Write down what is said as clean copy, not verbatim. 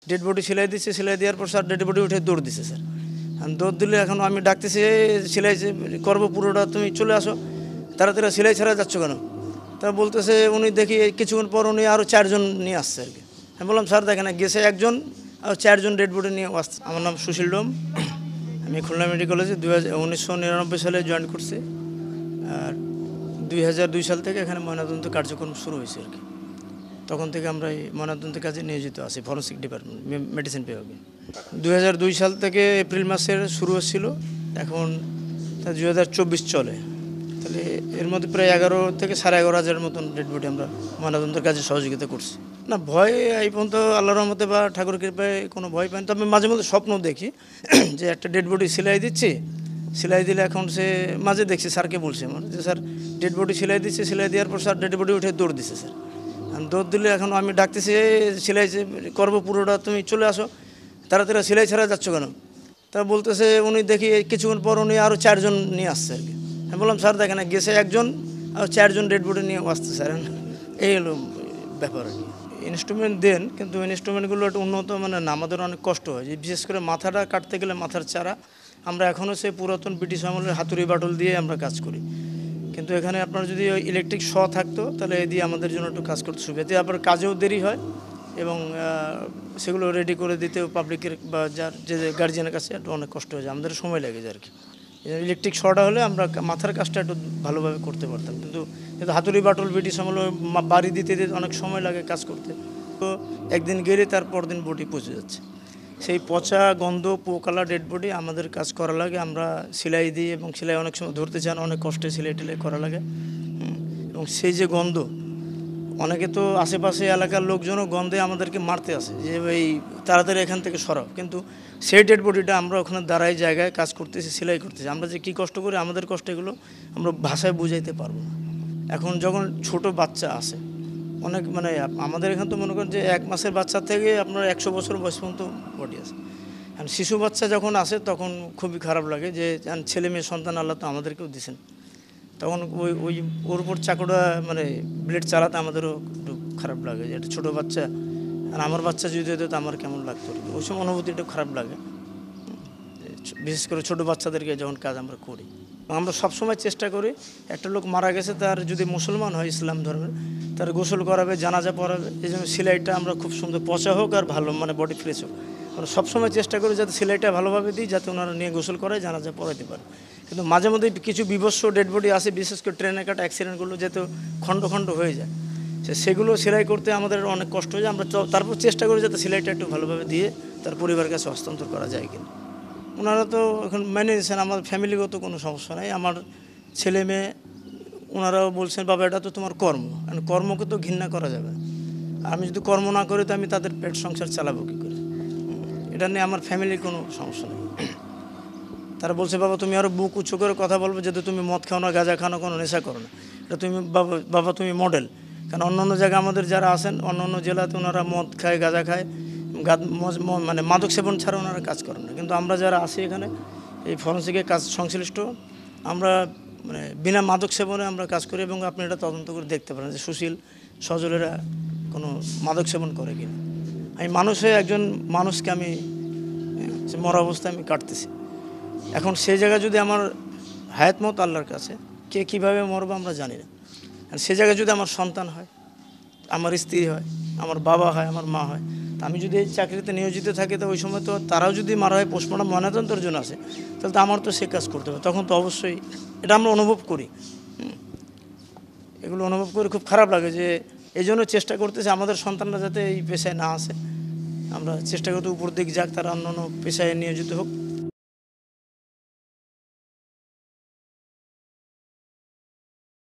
Dead body সেলাই দিচ্ছে, সেলাই দেওয়ার পর স্যার ডেড বডি উঠে দৌড় দিচ্ছে স্যার। দৌড় দিলে এখন আমি ডাকতেছি, সেলাই করবো পুরোটা, তুমি চলে আসো তাড়াতাড়ি, সেলাই ছাড়া যাচ্ছ কেন? তা বলতেছে উনি দেখি কিছুক্ষণ পর উনি আরও 4 জন নিয়ে আসছে আর কি। আমি বললাম স্যার দেখেন গেছে একজন আর 4 জন ডেড বডি নিয়ে আসছে। আমার নাম সুশীল ডোম, আমি খুলনা মেডিকেল কলেজে 1999 সালে জয়েন করছি। আর 2002 সাল থেকে এখানে ময়নাতদন্ত কার্যক্রম শুরু হয়েছে আর কি। তখন থেকে আমরা এই ময়নাতদন্তের কাজে নিয়োজিত আছি ফরেন্সিক ডিপার্টমেন্ট, মেডিসিন বিভাগে। 2002 সাল থেকে এপ্রিল মাসের শুরু হচ্ছিল, এখন 2024 চলে। তাহলে এর মধ্যে প্রায় 11 থেকে 11,500 মতন ডেড বডি আমরা ময়নাতদন্তের কাজে সহযোগিতা করছি। না ভয় এই পর্যন্ত আল্লাহর রহমতে বা ঠাকুর কৃপায় কোনো ভয় পাইনি, তবে মাঝে মধ্যে স্বপ্ন দেখি যে একটা ডেড বডি সেলাই দিচ্ছি, সেলাই দিলে এখন সে মাঝে দেখছি স্যারকে বলছে আমার যে স্যার ডেড বডি সেলাই দিচ্ছে, সেলাই দেওয়ার পর স্যার ডেড বডি উঠে দৌড় দিচ্ছে স্যার। দৌড় দিলে এখন আমি ডাকতেছি, সেলাই করবো পুরোটা, তুমি চলে আসো তাড়াতাড়ি, সেলাই ছাড়া যাচ্ছ কেন? তা বলতেছে উনি দেখি কিছুক্ষণ পর উনি আরও 4 জন নিয়ে আসছে আর কি। আমি বললাম স্যার দেখেন গেছে একজন আর 4 জন ডেড বডি নিয়ে আসছে স্যার। এই হলো ব্যাপার আর কি। ইনস্ট্রুমেন্ট দেন, কিন্তু ইনস্ট্রুমেন্টগুলো একটু উন্নত মানে না, আমাদের অনেক কষ্ট হয়, যে বিশেষ করে মাথাটা কাটতে গেলে মাথার চারা আমরা এখনও সেই পুরাতন ব্রিটিশ আমলের হাতুড়ি বাটুল দিয়ে আমরা কাজ করি। কিন্তু এখানে আপনার যদি ওই ইলেকট্রিক থাকতো তাহলে এই দিয়ে আমাদের জন্য একটু কাজ করতে সুবিধা, আবার কাজেও দেরি হয় এবং সেগুলো রেডি করে দিতেও পাবলিকের বা যার যে গার্জিয়ানের কাছে একটু অনেক কষ্ট হয়ে যায়, আমাদের সময় লাগে যায় আর কি। ইলেকট্রিক হলে আমরা মাথার কাজটা একটু ভালোভাবে করতে পারতাম, কিন্তু হাতুড়ি বাটুল ব্রিটিশ আমলে বাড়ি দিতে দিতে অনেক সময় লাগে কাজ করতে। তো একদিন গেলে তার পরদিন বডি পচে যাচ্ছে, সেই পচা গন্ধ পোকালা ডেড বডি আমাদের কাজ করা লাগে। আমরা সেলাই দিই এবং সেলাই অনেক সময় ধরতে চান, অনেক কষ্টে সেলাই টেলাই করা লাগে। এবং সেই যে গন্ধ, অনেকে তো আশেপাশে এলাকার লোকজনও গন্ধে আমাদেরকে মারতে আসে যে এই তাড়াতাড়ি এখান থেকে সরাও, কিন্তু সেই ডেড বডিটা আমরা ওখানে দাঁড়াই জায়গায় কাজ করতেছি, সেলাই করতেছি। আমরা যে কী কষ্ট করি, আমাদের কষ্ট এগুলো আমরা ভাষায় বুঝাইতে পারবো না। এখন যখন ছোট বাচ্চা আসে, অনেক মানে আমাদের এখানে তো মনে করেন যে 1 মাসের বাচ্চা থেকে আপনার 100 বছর বয়স পর্যন্ত বডি আছে। আর শিশু বাচ্চা যখন আসে তখন খুবই খারাপ লাগে যে ছেলে মেয়ে সন্তান আল্লাহ তো আমাদেরকেও দিয়েছেন, তখন ওই ওর উপর চাকুটা মানে ব্লেড চালাতে আমাদেরও একটু খারাপ লাগে যে একটা ছোটো বাচ্চা, আর আমার বাচ্চা যদি হতো তো আমার কেমন লাগতো, ওই সময় অনুভূতি একটু খারাপ লাগে, বিশেষ করে ছোটো বাচ্চাদেরকে যখন কাজ আমরা করি। আমরা সবসময় চেষ্টা করি একটা লোক মারা গেছে, তার যদি মুসলমান হয় ইসলাম ধর্মের, তার গোসল করাবে, জানাজা পড়াবে, এই জন্য সেলাইটা আমরা খুব সুন্দর পচা হোক আর ভালো মানে বডি ফ্রেশ হোক, আমরা সবসময় চেষ্টা করি যাতে সেলাইটা ভালোভাবে দিই, যাতে ওনারা নিয়ে গোসল করায়, জানাজা পড়াইতে পারে। কিন্তু মাঝে মধ্যে কিছু বিভৎস ডেড বডি আসে, বিশেষ করে ট্রেনে কাটা অ্যাক্সিডেন্টগুলো যেহেতু খণ্ড খণ্ড হয়ে যায়, সেগুলো সেলাই করতে আমাদের অনেক কষ্ট হয়ে যায়। আমরা তারপর চেষ্টা করি যাতে সেলাইটা একটু ভালোভাবে দিয়ে তার পরিবারের কাছে হস্তান্তর করা যায় কিনা। ওনারা তো এখন মেনে নিয়েছেন, আমার ফ্যামিলিগত কোনো সমস্যা নেই, আমার ছেলে মেয়ে ওনারাও বলছেন বাবা এটা তো তোমার কর্ম, কারণ কর্মকে তো ঘৃণা করা যাবে, আমি যদি কর্ম না করি তো আমি তাদের পেট সংসার চালাবো কী করে, এটা নিয়ে আমার ফ্যামিলির কোনো সমস্যা নেই। তারা বলছে বাবা তুমি আরও বুক উঁচু করে কথা বলবে, যাতে তুমি মদ খাও না, গাঁজা খাও না, কোনো নেশা করো না, এটা তুমি বাবা তুমি মডেল। কারণ অন্য জায়গায় আমাদের যারা আছেন অন্য জেলাতে ওনারা মদ খায়, গাঁজা খায়, মানে মাদক সেবন ছাড়া ওনারা কাজ করেন না, কিন্তু আমরা যারা আছি এখানে এই ফরেন্সিকের কাজ সংশ্লিষ্ট, আমরা মানে বিনা মাদক সেবনে আমরা কাজ করি, এবং আপনি এটা তদন্ত করে দেখতে পারেন যে সুশীল সজলেরা কোনো মাদক সেবন করে কিনা। আমি একজন মানুষকে আমি মরা অবস্থায় আমি কাটতেছি, এখন সেই জায়গায় যদি আমার হায়াত মত আল্লাহর কাছে, কে কীভাবে মরবো আমরা জানি না, সে জায়গায় যদি আমার সন্তান হয়, আমার স্ত্রী হয়, আমার বাবা হয়, আমার মা হয়, আমি যদি এই চাকরিতে নিয়োজিত থাকি, তো ওই সময় তো তারাও যদি মারা হয় পোস্টমর্টম ময়নাতদন্তের জন্য আসে, তাহলে তো আমার তো সে কাজ করতে হবে, তখন তো অবশ্যই এটা আমরা অনুভব করি, এগুলো অনুভব করে খুব খারাপ লাগে। যে এই জন্য চেষ্টা করতেছে আমাদের সন্তানরা যাতে এই পেশায় না আসে, আমরা চেষ্টা করতে উপর দিক যাক, তারা অন্য পেশায় নিয়োজিত হোক।